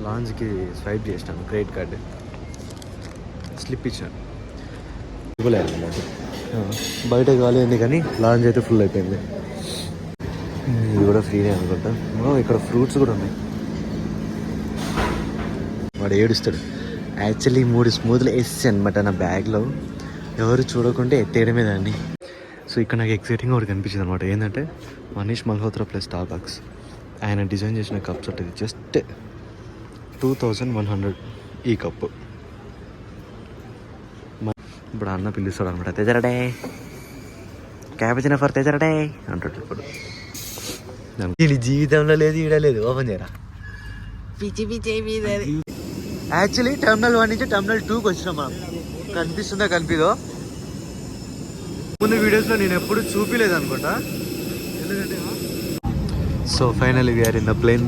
లాంజ్కి swipe చేసినాను credit card, slip ఇచ్చాను. ఇవ్వలేదు బయట కాలేదు కానీ లాంజ్ అయితే ఫుల్ అయిపోయింది. ఇది కూడా ఫ్రీనే అనుకుంటా. ఇక్కడ ఫ్రూట్స్ కూడా ఉన్నాయి. వాడు ఏడుస్తాడు. యాక్చువల్లీ 3 స్మూత్లు వేసి అనమాట నా బ్యాగ్లో, ఎవరు చూడకుంటే ఎత్తేయడమే దాన్ని. సో ఇక్కడ నాకు ఎక్సైటింగ్గా ఒకటి కనిపించింది అనమాట. ఏంటంటే మనీష్ మల్హోత్రా ప్లస్ స్టార్బక్స్ ఆయన డిజైన్ చేసిన కప్స్ ఉంటుంది. జస్ట్ 2100 ఈ కప్పు. ఇప్పుడు అన్న పిలుస్తాడు అనమాట, తెజరడే క్యాబేజిన ఫర్ తెజరడే అంటాడు. ఇప్పుడు ఇది జీవితంలో లేదు, ఈడలేదు. ఓపెన్ చేయరా. పిచ్చి పిచ్చి యాక్చువల్లీ టెర్మినల్ 1 నుంచి టెర్మినల్ 2కి వచ్చినాం మనం. కనిపిస్తుందా కనిపిదో? ముందు వీడియోస్లో నేను ఎప్పుడు చూపిలేదు అనుకుంటా. So finally we are in the plane.